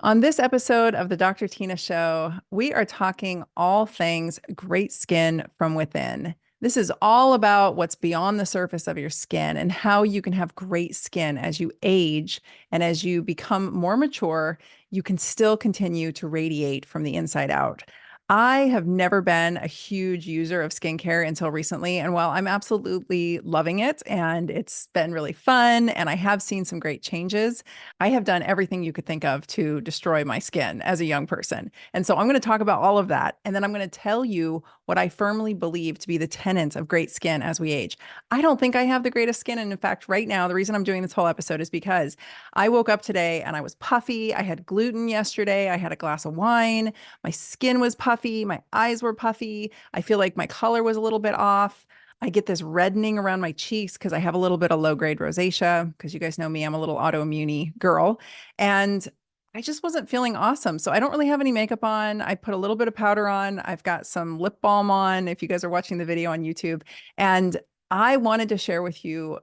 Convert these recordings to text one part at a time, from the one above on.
On this episode of the Dr. Tina Show, we are talking all things great skin from within. This is all about what's beyond the surface of your skin and how you can have great skin as you age and as you become more mature, you can still continue to radiate from the inside out. I have never been a huge user of skincare until recently. And while I'm absolutely loving it and it's been really fun and I have seen some great changes, I have done everything you could think of to destroy my skin as a young person. And so I'm going to talk about all of that. And then I'm going to tell you what I firmly believe to be the tenets of great skin as we age. I don't think I have the greatest skin. And in fact, right now, the reason I'm doing this whole episode is because I woke up today and I was puffy. I had gluten yesterday. I had a glass of wine. My skin was puffy. My eyes were puffy. I feel like my color was a little bit off. I get this reddening around my cheeks because I have a little bit of low-grade rosacea, because you guys know me, I'm a little autoimmune girl. And I just wasn't feeling awesome. So I don't really have any makeup on. I put a little bit of powder on. I've got some lip balm on, if you guys are watching the video on YouTube. And I wanted to share with you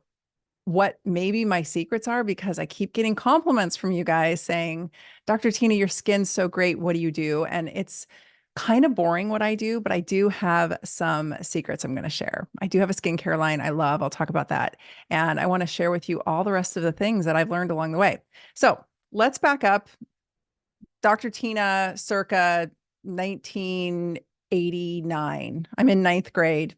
what maybe my secrets are, because I keep getting compliments from you guys saying, Dr. Tina, your skin's so great. What do you do? And it's kind of boring what I do, but I do have some secrets I'm going to share. I do have a skincare line I love. I'll talk about that. And I want to share with you all the rest of the things that I've learned along the way. So let's back up. Dr. Tina, circa 1989. I'm in ninth grade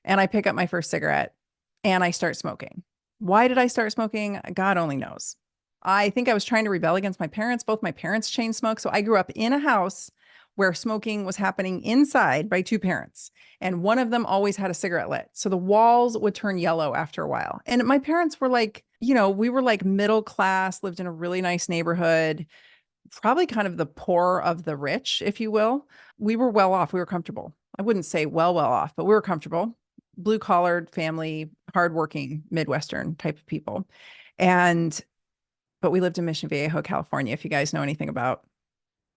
and I pick up my first cigarette and I start smoking. Why did I start smoking? God only knows. I think I was trying to rebel against my parents. Both my parents chain smoke. So I grew up in a house where smoking was happening inside by two parents. And one of them always had a cigarette lit. So the walls would turn yellow after a while. And my parents were like, we were like middle class, lived in a really nice neighborhood, probably kind of the poor of the rich, if you will. We were well off. We were comfortable. I wouldn't say well off, but we were comfortable. Blue collared family, hardworking Midwestern type of people. But we lived in Mission Viejo, California, if you guys know anything about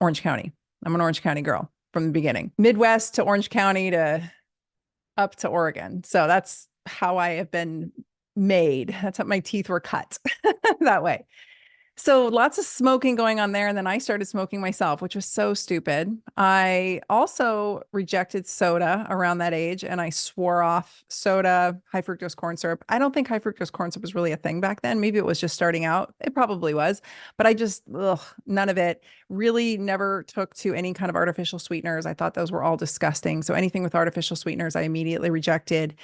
Orange County. I'm an Orange County girl from the beginning. Midwest to Orange County to up to Oregon. So that's how I have been made. That's how my teeth were cut that way. So lots of smoking going on there. And then I started smoking myself, which was so stupid. I also rejected soda around that age and I swore off soda, high fructose corn syrup. I don't think high fructose corn syrup was really a thing back then. Maybe it was just starting out. It probably was, but I just, none of it. Really never took to any kind of artificial sweeteners. I thought those were all disgusting. So anything with artificial sweeteners, I immediately rejected,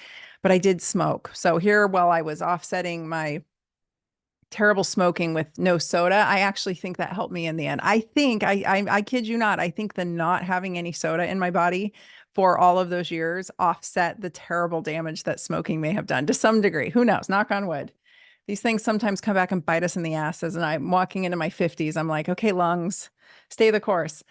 but I did smoke. So here, while I was offsetting my terrible smoking with no soda, I actually think that helped me in the end. I think I kid you not. I think the not having any soda in my body for all of those years offset the terrible damage that smoking may have done to some degree. Who knows? Knock on wood. These things sometimes come back and bite us in the asses. And I'm walking into my 50s. I'm like, okay, lungs, stay the course.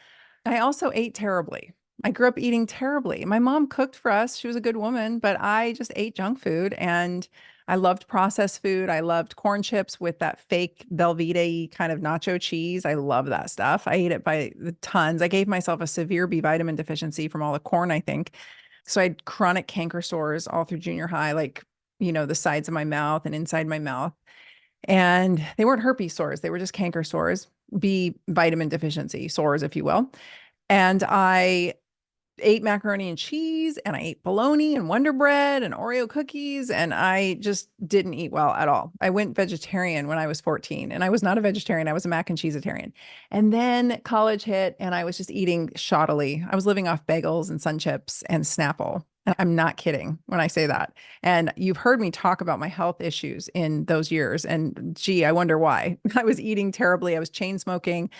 I also ate terribly. I grew up eating terribly. My mom cooked for us. She was a good woman, but I just ate junk food and I loved processed food. I loved corn chips with that fake Velveeta kind of nacho cheese. I love that stuff. I ate it by the tons. I gave myself a severe B vitamin deficiency from all the corn, I think. So I had chronic canker sores all through junior high, like, the sides of my mouth and inside my mouth. And they weren't herpes sores. They were just canker sores, B vitamin deficiency sores, if you will. And I ate macaroni and cheese and I ate bologna and Wonder Bread and Oreo cookies. And I just didn't eat well at all. I went vegetarian when I was 14 and I was not a vegetarian. I was a mac and cheeseitarian. And then college hit and I was just eating shoddily. I was living off bagels and Sun Chips and Snapple. And I'm not kidding when I say that. And you've heard me talk about my health issues in those years. And gee, I wonder why. I was eating terribly. I was chain smoking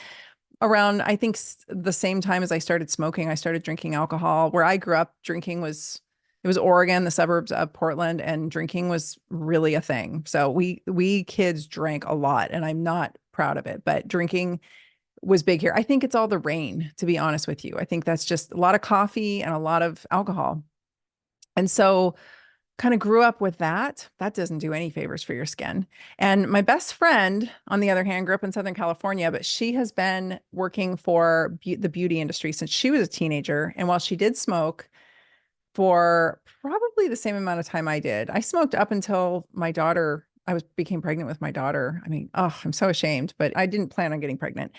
around, I think, the same time as I started smoking. I started drinking alcohol. Where I grew up, it was Oregon, the suburbs of Portland, and drinking was really a thing. So we kids drank a lot, and I'm not proud of it, but drinking was big here. I think it's all the rain, to be honest with you. I think that's just a lot of coffee and a lot of alcohol. And so kind of grew up with that. That doesn't do any favors for your skin. And my best friend, on the other hand, grew up in Southern California, but she has been working for the beauty industry since she was a teenager. And while she did smoke for probably the same amount of time I did, I smoked up until became pregnant with my daughter. I mean, oh, I'm so ashamed, but I didn't plan on getting pregnant.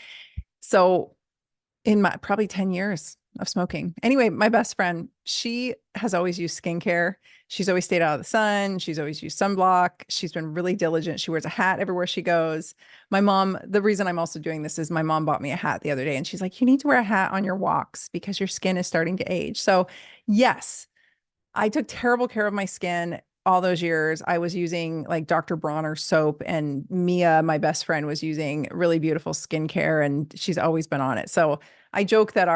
So in my probably 10 years of smoking. Anyway, my best friend, she has always used skincare. She's always stayed out of the sun. She's always used sunblock. She's been really diligent. She wears a hat everywhere she goes. My mom, the reason I'm also doing this is my mom bought me a hat the other day and she's like, you need to wear a hat on your walks because your skin is starting to age. So, yes, I took terrible care of my skin all those years. I was using like Dr. Bronner soap, and Mia, my best friend, was using really beautiful skincare, and she's always been on it. So I joke that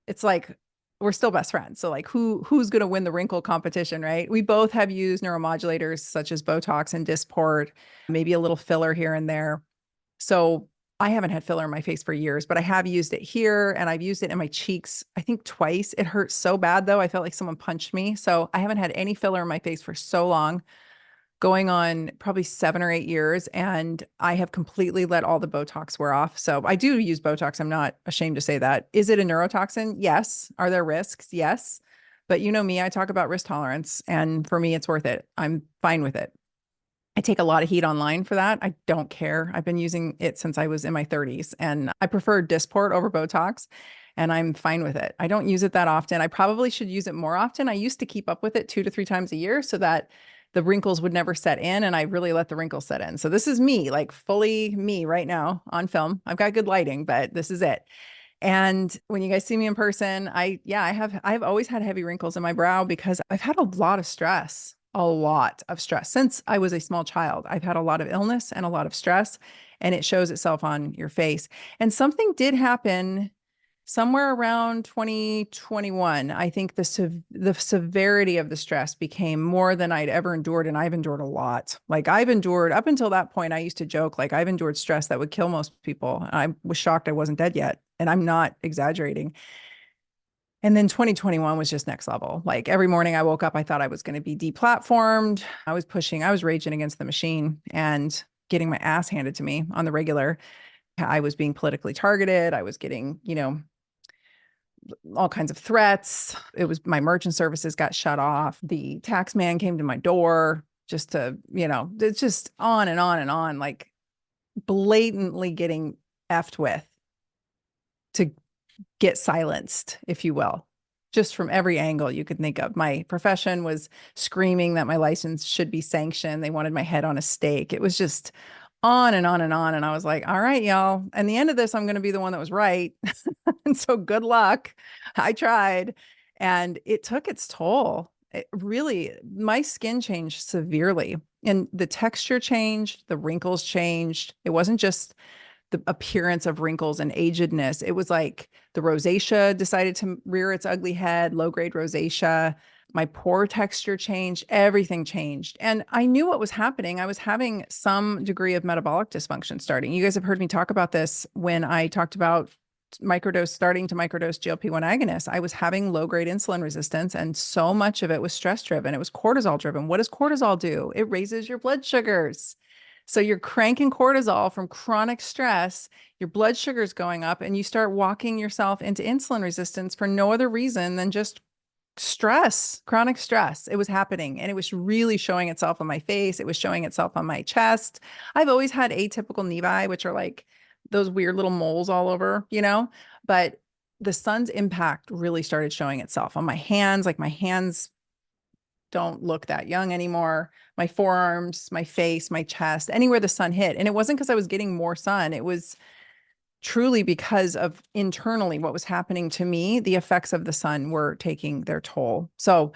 it's like we're still best friends. So like who's going to win the wrinkle competition, right? We both have used neuromodulators such as Botox and Dysport, maybe a little filler here and there. So I haven't had filler in my face for years, but I have used it here and I've used it in my cheeks, I think twice. It hurt so bad though. I felt like someone punched me. So I haven't had any filler in my face for so long, going on probably 7 or 8 years. And I have completely let all the Botox wear off. So I do use Botox. I'm not ashamed to say that. Is it a neurotoxin? Yes. Are there risks? Yes. But you know me, I talk about risk tolerance. And for me, it's worth it. I'm fine with it. I take a lot of heat online for that. I don't care. I've been using it since I was in my 30s and I prefer Dysport over Botox and I'm fine with it. I don't use it that often. I probably should use it more often. I used to keep up with it 2 to 3 times a year so that the wrinkles would never set in and I really let the wrinkles set in. So this is me, like fully me right now on film. I've got good lighting, but this is it. And when you guys see me in person, I've always had heavy wrinkles in my brow because I've had a lot of stress since I was a small child. I've had a lot of illness and a lot of stress, and it shows itself on your face. And something did happen somewhere around 2021. I think the severity of the stress became more than I'd ever endured, and I've endured a lot. Like I've endured up until that point, I used to joke like I've endured stress that would kill most people. I was shocked I wasn't dead yet, and I'm not exaggerating. And then 2021 was just next level. Like every morning I woke up, I thought I was going to be deplatformed. I was raging against the machine and getting my ass handed to me on the regular. I was being politically targeted. I was getting, all kinds of threats. It was my merchant services got shut off. The tax man came to my door just to, it's just on and on and on, like blatantly getting effed with to get silenced, if you will, just from every angle you could think of. My profession was screaming that my license should be sanctioned. They wanted my head on a stake. It was just on and on and on. And I was like, all right, y'all. And the end of this, I'm going to be the one that was right. And so good luck. I tried. And it took its toll. It really, my skin changed severely. And the texture changed, the wrinkles changed. It wasn't just the appearance of wrinkles and agedness. It was like the rosacea decided to rear its ugly head, low grade rosacea. My pore texture changed, everything changed. And I knew what was happening. I was having some degree of metabolic dysfunction starting. You guys have heard me talk about this when I talked about starting to microdose GLP-1 agonists. I was having low grade insulin resistance, and so much of it was stress driven. It was cortisol driven. What does cortisol do? It raises your blood sugars. So you're cranking cortisol from chronic stress, your blood sugar's going up, and you start walking yourself into insulin resistance for no other reason than just stress, chronic stress. It was happening, and it was really showing itself on my face. It was showing itself on my chest. I've always had atypical nevi, which are like those weird little moles all over, but the sun's impact really started showing itself on my hands. Like my hands don't look that young anymore. My forearms, my face, my chest, anywhere the sun hit. And it wasn't because I was getting more sun. It was truly because of internally what was happening to me. The effects of the sun were taking their toll. So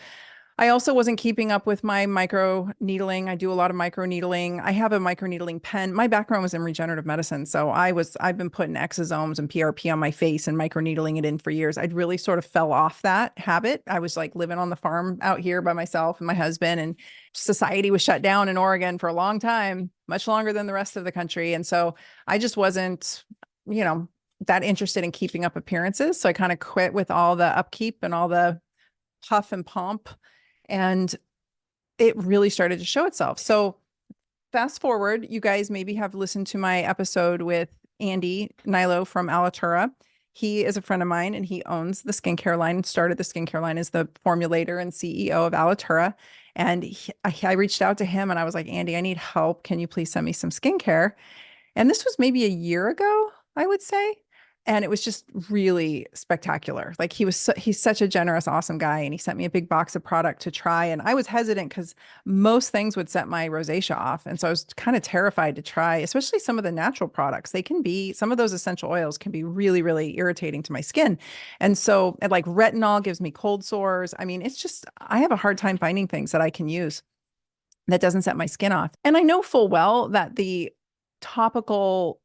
I also wasn't keeping up with my micro needling. I do a lot of micro needling. I have a micro needling pen. My background was in regenerative medicine. So I've been putting exosomes and PRP on my face and micro needling it in for years. I'd really sort of fell off that habit. I was like living on the farm out here by myself and my husband, and society was shut down in Oregon for a long time, much longer than the rest of the country. And so I just wasn't, that interested in keeping up appearances. So I kind of quit with all the upkeep and all the puff and pomp. And it really started to show itself. So fast forward, you guys maybe have listened to my episode with Andy Nilo from Alitura. He is a friend of mine and he owns the skincare line, started the skincare line as the formulator and CEO of Alitura. And I reached out to him and I was like, Andy, I need help. Can you please send me some skincare? And this was maybe a year ago, I would say. And it was just really spectacular. Like he's such a generous, awesome guy. And he sent me a big box of product to try. And I was hesitant because most things would set my rosacea off. And so I was kind of terrified to try, especially some of the natural products. Some of those essential oils can be really, really irritating to my skin. And so, and like retinol gives me cold sores. I mean, it's just, I have a hard time finding things that I can use that doesn't set my skin off. And I know full well that the topical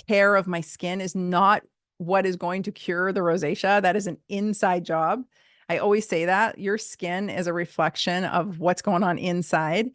care of my skin is not what is going to cure the rosacea. That is an inside job. I always say that your skin is a reflection of what's going on inside,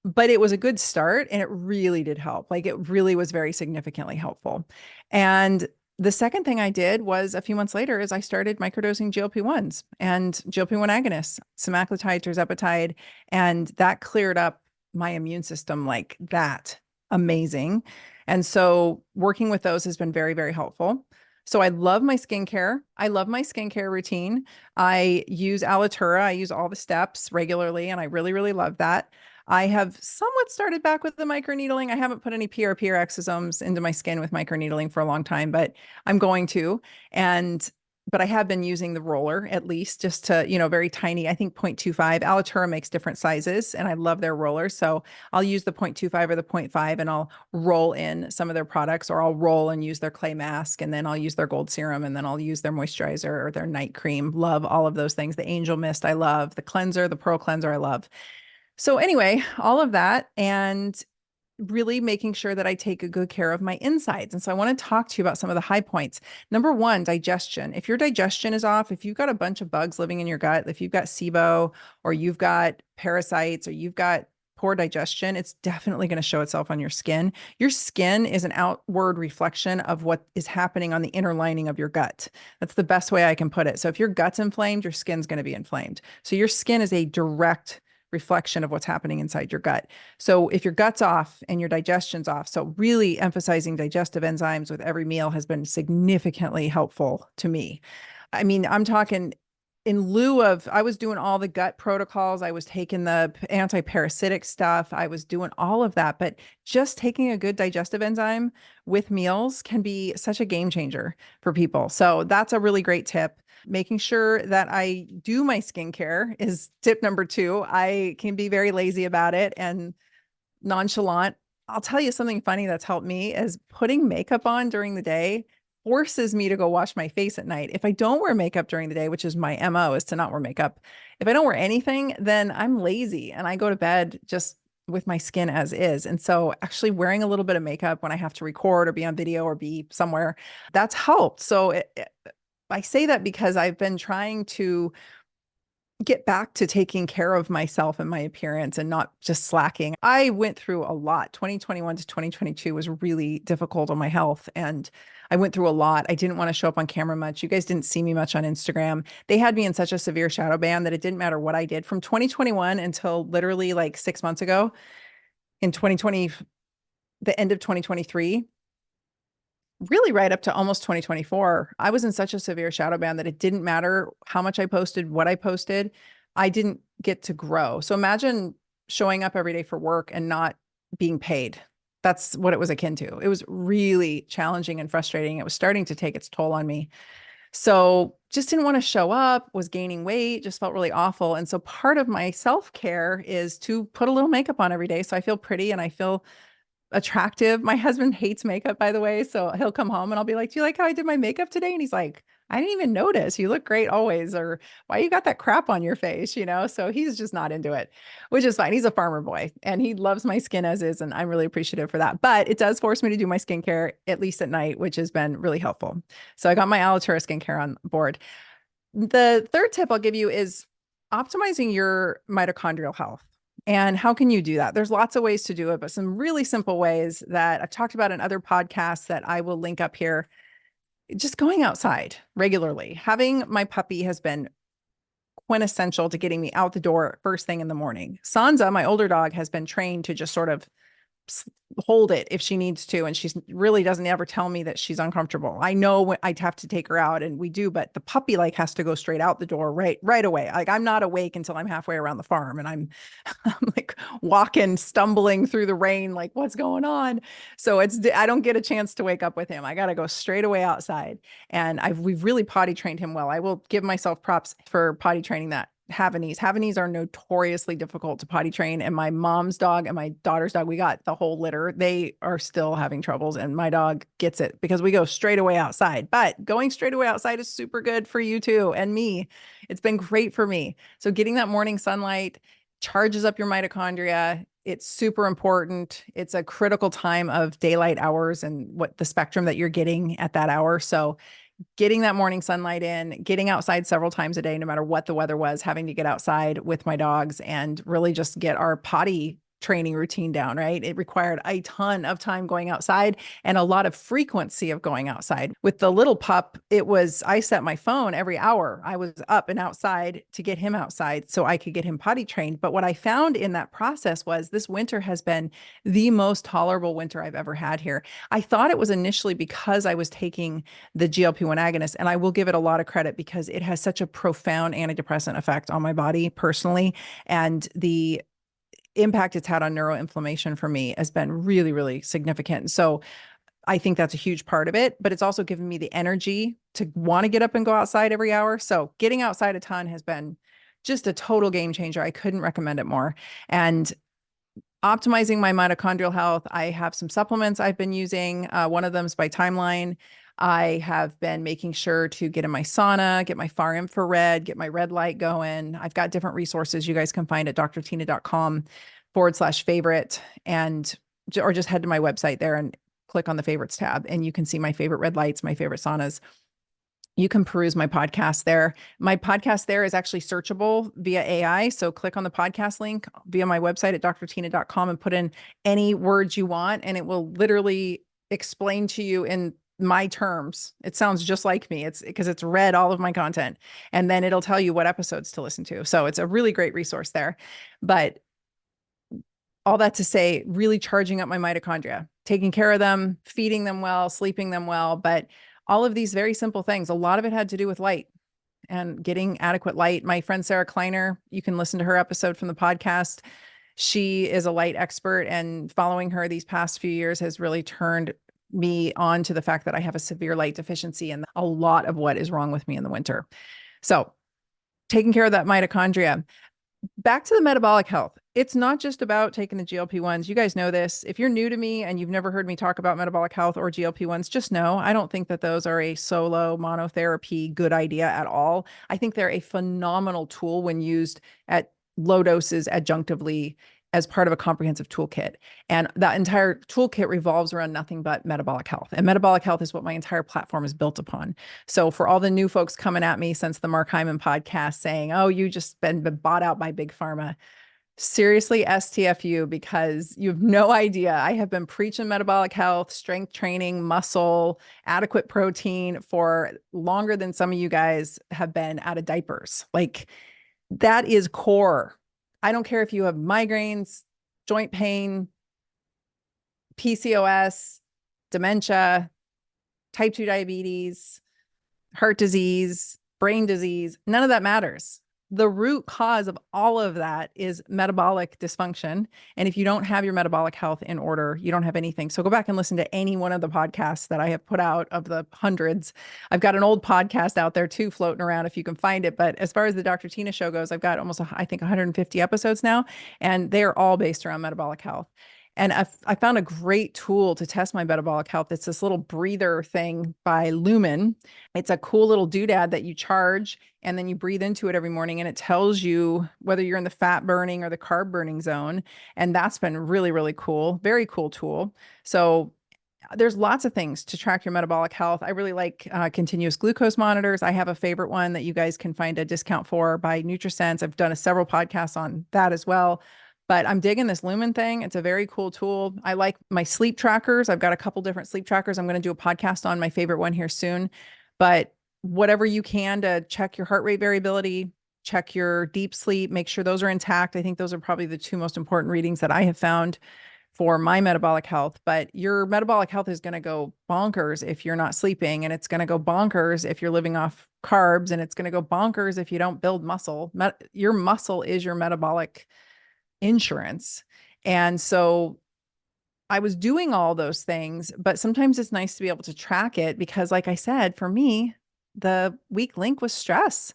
but it was a good start and it really did help. Like it really was very significantly helpful. And the second thing I did was a few months later is I started microdosing GLP-1s and GLP-1 agonists, semaglutide, tirzepatide, and that cleared up my immune system like that. Amazing. And so working with those has been very, very helpful. So I love my skincare. I love my skincare routine. I use Alitura. I use all the steps regularly, and I really, really love that. I have somewhat started back with the microneedling. I haven't put any PRP or exosomes into my skin with microneedling for a long time, but I'm going to. But I have been using the roller at least just to, very tiny, I think 0.25. Alitura makes different sizes and I love their rollers. So I'll use the 0.25 or the 0.5 and I'll roll in some of their products, or I'll roll and use their clay mask, and then I'll use their gold serum, and then I'll use their moisturizer or their night cream. Love all of those things. The angel mist, I love. The cleanser, the pearl cleanser, I love. So anyway, all of that, and really making sure that I take a good care of my insides. And so I want to talk to you about some of the high points. Number one, digestion. If your digestion is off, if you've got a bunch of bugs living in your gut, if you've got SIBO or you've got parasites or you've got poor digestion, it's definitely going to show itself on your skin. Your skin is an outward reflection of what is happening on the inner lining of your gut. That's the best way I can put it. So if your gut's inflamed, your skin's going to be inflamed. So your skin is a direct reflection of what's happening inside your gut. So if your gut's off and your digestion's off, so really emphasizing digestive enzymes with every meal has been significantly helpful to me. I mean, I'm talking in lieu of, I was doing all the gut protocols. I was taking the anti-parasitic stuff. I was doing all of that, but just taking a good digestive enzyme with meals can be such a game changer for people. So that's a really great tip. Making sure that I do my skincare is tip number two. I can be very lazy about it and nonchalant. I'll tell you something funny that's helped me is putting makeup on during the day forces me to go wash my face at night. If I don't wear makeup during the day, which is my MO, is to not wear makeup. If I don't wear anything, then I'm lazy and I go to bed just with my skin as is. And so actually wearing a little bit of makeup when I have to record or be on video or be somewhere, that's helped. So I say that because I've been trying to get back to taking care of myself and my appearance and not just slacking. I went through a lot. 2021 to 2022 was really difficult on my health, and I went through a lot. I didn't want to show up on camera much. You guys didn't see me much on Instagram. They had me in such a severe shadow ban that it didn't matter what I did from 2021 until literally like 6 months ago in 2020, the end of 2023. Really right up to almost 2024, I was in such a severe shadow ban that it didn't matter how much I posted, what I posted, I didn't get to grow. So imagine showing up every day for work and not being paid. That's what it was akin to. It was really challenging and frustrating. It was starting to take its toll on me. So just didn't want to show up, was gaining weight, just felt really awful. And so part of my self-care is to put a little makeup on every day so I feel pretty and I feel attractive. My husband hates makeup, by the way. So he'll come home and I'll be like, do you like how I did my makeup today? And he's like, I didn't even notice. You look great always. Or why you got that crap on your face, So he's just not into it, which is fine. He's a farmer boy and he loves my skin as is. And I'm really appreciative for that. But it does force me to do my skincare at least at night, which has been really helpful. So I got my Alitura skincare on board. The third tip I'll give you is optimizing your mitochondrial health. And how can you do that? There's lots of ways to do it, but some really simple ways that I've talked about in other podcasts that I will link up here. Just going outside regularly. Having my puppy has been quintessential to getting me out the door first thing in the morning. Sansa, my older dog, has been trained to just sort of hold it if she needs to. And she's really doesn't ever tell me that she's uncomfortable. I know when I'd have to take her out, and we do, but the puppy like has to go straight out the door right away. Like I'm not awake until I'm halfway around the farm, and I'm like walking, stumbling through the rain, like what's going on? So I don't get a chance to wake up with him. I got to go straight away outside. And we've really potty trained him well. I will give myself props for potty training that. Havanese are notoriously difficult to potty train. And my mom's dog and my daughter's dog, we got the whole litter. They are still having troubles. And my dog gets it because we go straight away outside. But going straight away outside is super good for you too. And me, it's been great for me. So getting that morning sunlight charges up your mitochondria. It's super important. It's a critical time of daylight hours and what the spectrum that you're getting at that hour. So getting that morning sunlight in, getting outside several times a day, no matter what the weather was, having to get outside with my dogs and really just get our potty training routine down, right? It required a ton of time going outside and a lot of frequency of going outside. With the little pup, I set my phone every hour. I was up and outside to get him outside so I could get him potty trained. But what I found in that process was this winter has been the most tolerable winter I've ever had here. I thought it was initially because I was taking the GLP-1 agonist, and I will give it a lot of credit because it has such a profound antidepressant effect on my body personally. And the impact it's had on neuroinflammation for me has been really, really significant. So I think that's a huge part of it, but it's also given me the energy to want to get up and go outside every hour. So getting outside a ton has been just a total game changer. I couldn't recommend it more. And optimizing my mitochondrial health, I have some supplements I've been using. One of them is by Timeline. I have been making sure to get in my sauna, get my far infrared, get my red light going. I've got different resources you guys can find at drtyna.com/favorite, or just head to my website there and click on the favorites tab, and you can see my favorite red lights, my favorite saunas. You can peruse my podcast there. My podcast there is actually searchable via AI. So click on the podcast link via my website at drtyna.com and put in any words you want, and it will literally explain to you in my terms. It sounds just like me. It's because it's read all of my content, and then it'll tell you what episodes to listen to. So it's a really great resource there. But all that to say, really charging up my mitochondria, taking care of them, feeding them well, sleeping them well. But all of these very simple things, a lot of it had to do with light and getting adequate light. My friend Sarah Kleiner, you can listen to her episode from the podcast. She is a light expert, and following her these past few years has really turned me on to the fact that I have a severe light deficiency and a lot of what is wrong with me in the winter. So taking care of that mitochondria. Back to the metabolic health. It's not just about taking the GLP-1s. You guys know this. If you're new to me and you've never heard me talk about metabolic health or GLP-1s, just know I don't think that those are a solo monotherapy good idea at all. I think they're a phenomenal tool when used at low doses adjunctively as part of a comprehensive toolkit. And that entire toolkit revolves around nothing but metabolic health. And metabolic health is what my entire platform is built upon. So for all the new folks coming at me since the Mark Hyman podcast saying, oh, you just been bought out by Big Pharma, seriously, STFU, because you have no idea. I have been preaching metabolic health, strength training, muscle, adequate protein for longer than some of you guys have been out of diapers. Like, that is core. I don't care if you have migraines, joint pain, PCOS, dementia, type 2 diabetes, heart disease, brain disease, none of that matters. The root cause of all of that is metabolic dysfunction. And if you don't have your metabolic health in order, you don't have anything. So go back and listen to any one of the podcasts that I have put out of the hundreds. I've got an old podcast out there too, floating around if you can find it. But as far as the Dr. Tyna Show goes, I've got almost, I think, 150 episodes now, and they're all based around metabolic health. And I found a great tool to test my metabolic health. It's this little breather thing by Lumen. It's a cool little doodad that you charge, and then you breathe into it every morning, and it tells you whether you're in the fat burning or the carb burning zone. And that's been really, really cool. Very cool tool. So there's lots of things to track your metabolic health. I really like continuous glucose monitors. I have a favorite one that you guys can find a discount for by NutriSense. I've done several podcasts on that as well. But I'm digging this Lumen thing. It's a very cool tool. I like my sleep trackers. I've got a couple different sleep trackers. I'm going to do a podcast on my favorite one here soon. But whatever you can to check your heart rate variability, check your deep sleep, make sure those are intact. I think those are probably the two most important readings that I have found for my metabolic health, but your metabolic health is going to go bonkers if you're not sleeping, and it's going to go bonkers if you're living off carbs, and it's going to go bonkers if you don't build muscle. Your muscle is your metabolic insurance. And so I was doing all those things, but sometimes it's nice to be able to track it because, like I said, for me, the weak link was stress.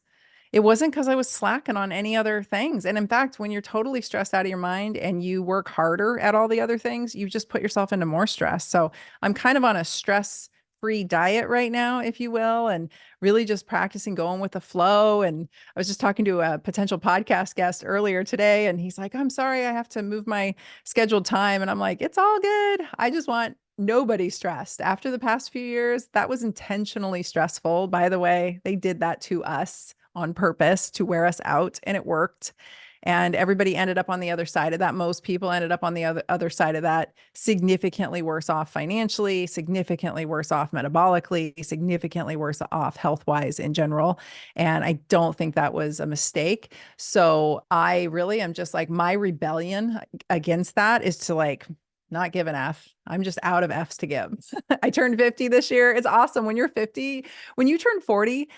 It wasn't because I was slacking on any other things. And in fact, when you're totally stressed out of your mind and you work harder at all the other things, you just put yourself into more stress. So I'm kind of on a stress free diet right now, if you will, and really just practicing going with the flow. And I was just talking to a potential podcast guest earlier today, and he's like, I'm sorry, I have to move my scheduled time. And I'm like, it's all good. I just want nobody stressed. After the past few years, that was intentionally stressful. By the way, they did that to us on purpose to wear us out, and it worked. And everybody ended up on the other side of that. Most people ended up on the other side of that, significantly worse off financially, significantly worse off metabolically, significantly worse off health-wise in general. And I don't think that was a mistake. So I really am just like, my rebellion against that is to like not give an F. I'm just out of Fs to give. I turned 50 this year. It's awesome. When you're 50, when you turn 40,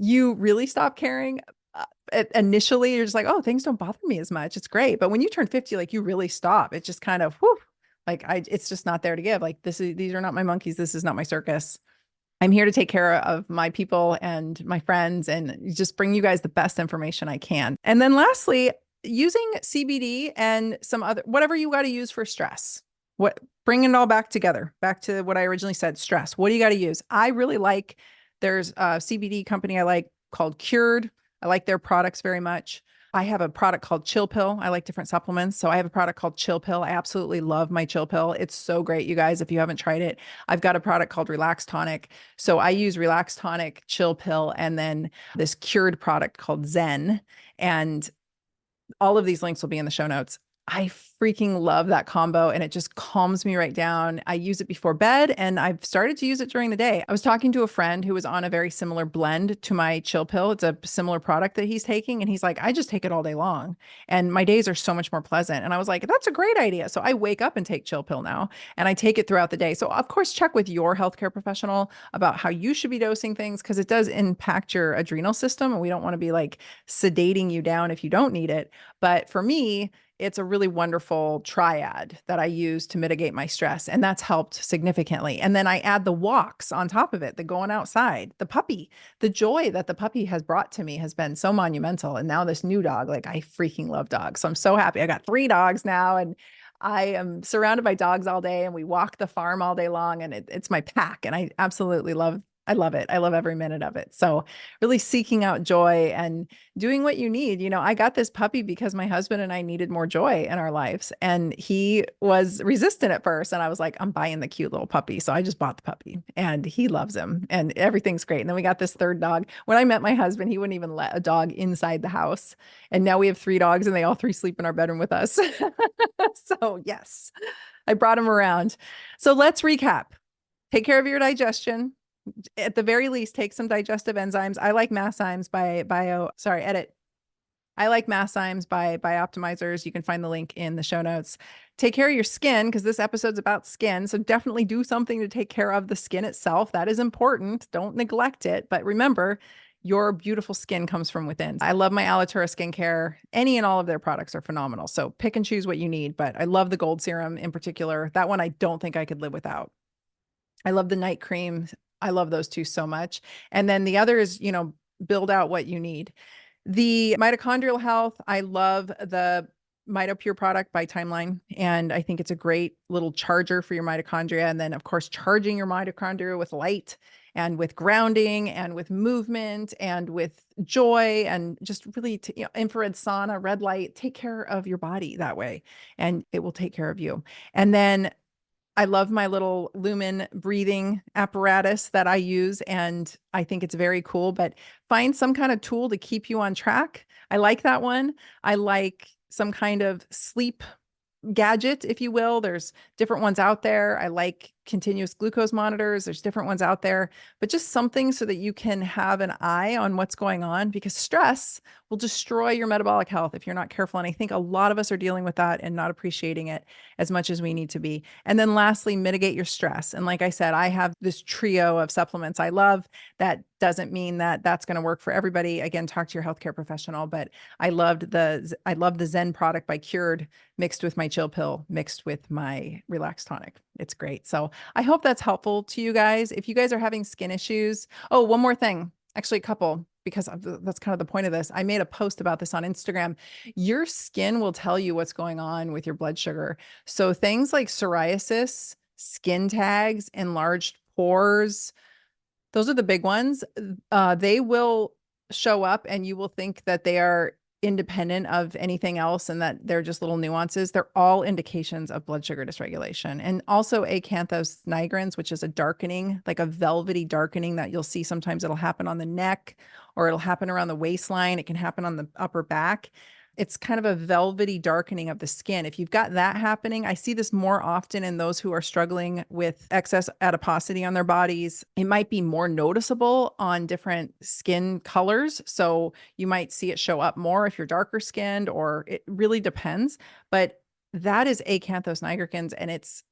you really stop caring. Initially, you're just like, oh, things don't bother me as much. It's great. But when you turn 50, like you really stop. It just kind of, whew, like it's just not there to give. Like these are not my monkeys. This is not my circus. I'm here to take care of my people and my friends and just bring you guys the best information I can. And then lastly, using CBD and some other, whatever you got to use for stress. Bring it all back together, back to what I originally said, stress. What do you got to use? I really like, there's a CBD company I like called Cured. I like their products very much. I have a product called Chill Pill. I like different supplements. So I have a product called Chill Pill. I absolutely love my Chill Pill. It's so great, you guys, if you haven't tried it. I've got a product called Relax Tonic. So I use Relax Tonic, Chill Pill, and then this Cured product called Zen. And all of these links will be in the show notes. I freaking love that combo, and it just calms me right down. I use it before bed, and I've started to use it during the day. I was talking to a friend who was on a very similar blend to my Chill Pill. It's a similar product that he's taking, and he's like, I just take it all day long, and my days are so much more pleasant. And I was like, that's a great idea. So I wake up and take Chill Pill now, and I take it throughout the day. So of course, check with your healthcare professional about how you should be dosing things, because it does impact your adrenal system, and we don't want to be like sedating you down if you don't need it. But for me, it's a really wonderful triad that I use to mitigate my stress. And that's helped significantly. And then I add the walks on top of it, the going outside, the puppy, the joy that the puppy has brought to me has been so monumental. And now this new dog, like I freaking love dogs. So I'm so happy. I got 3 dogs now, and I am surrounded by dogs all day, and we walk the farm all day long, and it's my pack. And I absolutely I love it. I love every minute of it. So really seeking out joy and doing what you need. You know, I got this puppy because my husband and I needed more joy in our lives, and he was resistant at first. And I was like, I'm buying the cute little puppy. So I just bought the puppy, and he loves him, and everything's great. And then we got this 3rd dog. When I met my husband, he wouldn't even let a dog inside the house. And now we have 3 dogs, and they all 3 sleep in our bedroom with us. So yes, I brought him around. So let's recap. Take care of your digestion. At the very least, take some digestive enzymes. I like Masszymes edit. I like Masszymes by Optimizers. You can find the link in the show notes. Take care of your skin, because this episode's about skin. So definitely do something to take care of the skin itself. That is important. Don't neglect it. But remember, your beautiful skin comes from within. I love my Alitura skincare. Any and all of their products are phenomenal. So pick and choose what you need. But I love the gold serum in particular. That one I don't think I could live without. I love the night cream. I love those 2 so much. And then the other is, build out what you need. The mitochondrial health, I love the MitoPure product by Timeline. And I think it's a great little charger for your mitochondria. And then of course, charging your mitochondria with light and with grounding and with movement and with joy, and just really infrared sauna, red light, take care of your body that way, and it will take care of you. And then I love my little Lumen breathing apparatus that I use, and I think it's very cool. But find some kind of tool to keep you on track. I like that one. I like some kind of sleep gadget, if you will. There's different ones out there. I like continuous glucose monitors. There's different ones out there, but just something so that you can have an eye on what's going on, because stress will destroy your metabolic health if you're not careful. And I think a lot of us are dealing with that and not appreciating it as much as we need to be. And then lastly, mitigate your stress. And like I said, I have this trio of supplements I love. That doesn't mean that that's going to work for everybody. Again, talk to your healthcare professional, but I love the Zen product by Cured mixed with my chill pill, mixed with my relax tonic. It's great. So I hope that's helpful to you guys. If you guys are having skin issues, oh, one more thing, actually a couple, because that's kind of the point of this. I made a post about this on Instagram. Your skin will tell you what's going on with your blood sugar. So things like psoriasis, skin tags, enlarged pores, those are the big ones. They will show up and you will think that they are independent of anything else and that they're just little nuances. They're all indications of blood sugar dysregulation. And also acanthus nigrans, which is a darkening, like a velvety darkening that you'll see sometimes. It'll happen on the neck or it'll happen around the waistline. It can happen on the upper back. It's kind of a velvety darkening of the skin. If you've got that happening, I see this more often in those who are struggling with excess adiposity on their bodies. It might be more noticeable on different skin colors. So you might see it show up more if you're darker skinned, or it really depends. But that is acanthus nigricans, and it's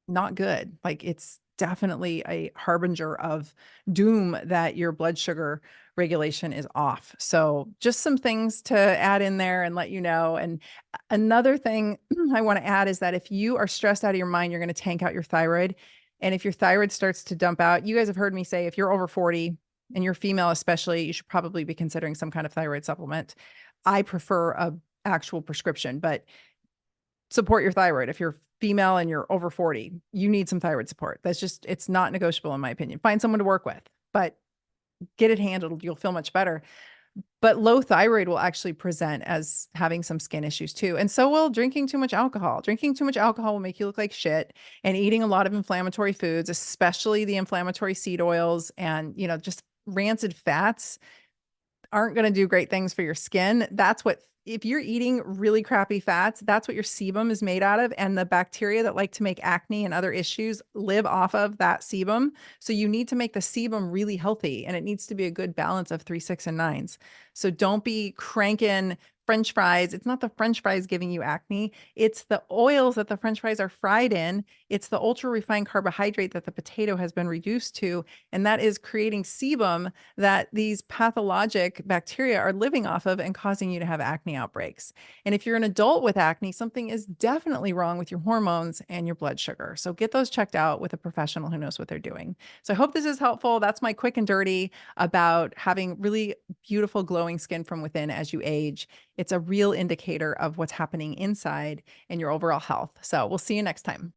not good. Like, it's definitely a harbinger of doom that your blood sugar regulation is off. So just some things to add in there and let you know. And another thing I want to add is that if you are stressed out of your mind, you're going to tank out your thyroid. And if your thyroid starts to dump out, you guys have heard me say, if you're over 40 and you're female, especially, you should probably be considering some kind of thyroid supplement. I prefer a actual prescription, but support your thyroid. If you're female and you're over 40, you need some thyroid support. That's just, it's not negotiable in my opinion. Find someone to work with, but get it handled. You'll feel much better. But low thyroid will actually present as having some skin issues too. And so will drinking too much alcohol. Drinking too much alcohol will make you look like shit, and eating a lot of inflammatory foods, especially the inflammatory seed oils and, just rancid fats, aren't going to do great things for your skin. That's what, if you're eating really crappy fats, that's what your sebum is made out of. And the bacteria that like to make acne and other issues live off of that sebum. So you need to make the sebum really healthy, and it needs to be a good balance of 3, 6, and 9s. So don't be cranking French fries. It's not the French fries giving you acne. It's the oils that the French fries are fried in. It's the ultra refined carbohydrate that the potato has been reduced to. And that is creating sebum that these pathologic bacteria are living off of and causing you to have acne outbreaks. And if you're an adult with acne, something is definitely wrong with your hormones and your blood sugar. So get those checked out with a professional who knows what they're doing. So I hope this is helpful. That's my quick and dirty about having really beautiful glowing skin from within as you age. It's a real indicator of what's happening inside and your overall health. So we'll see you next time.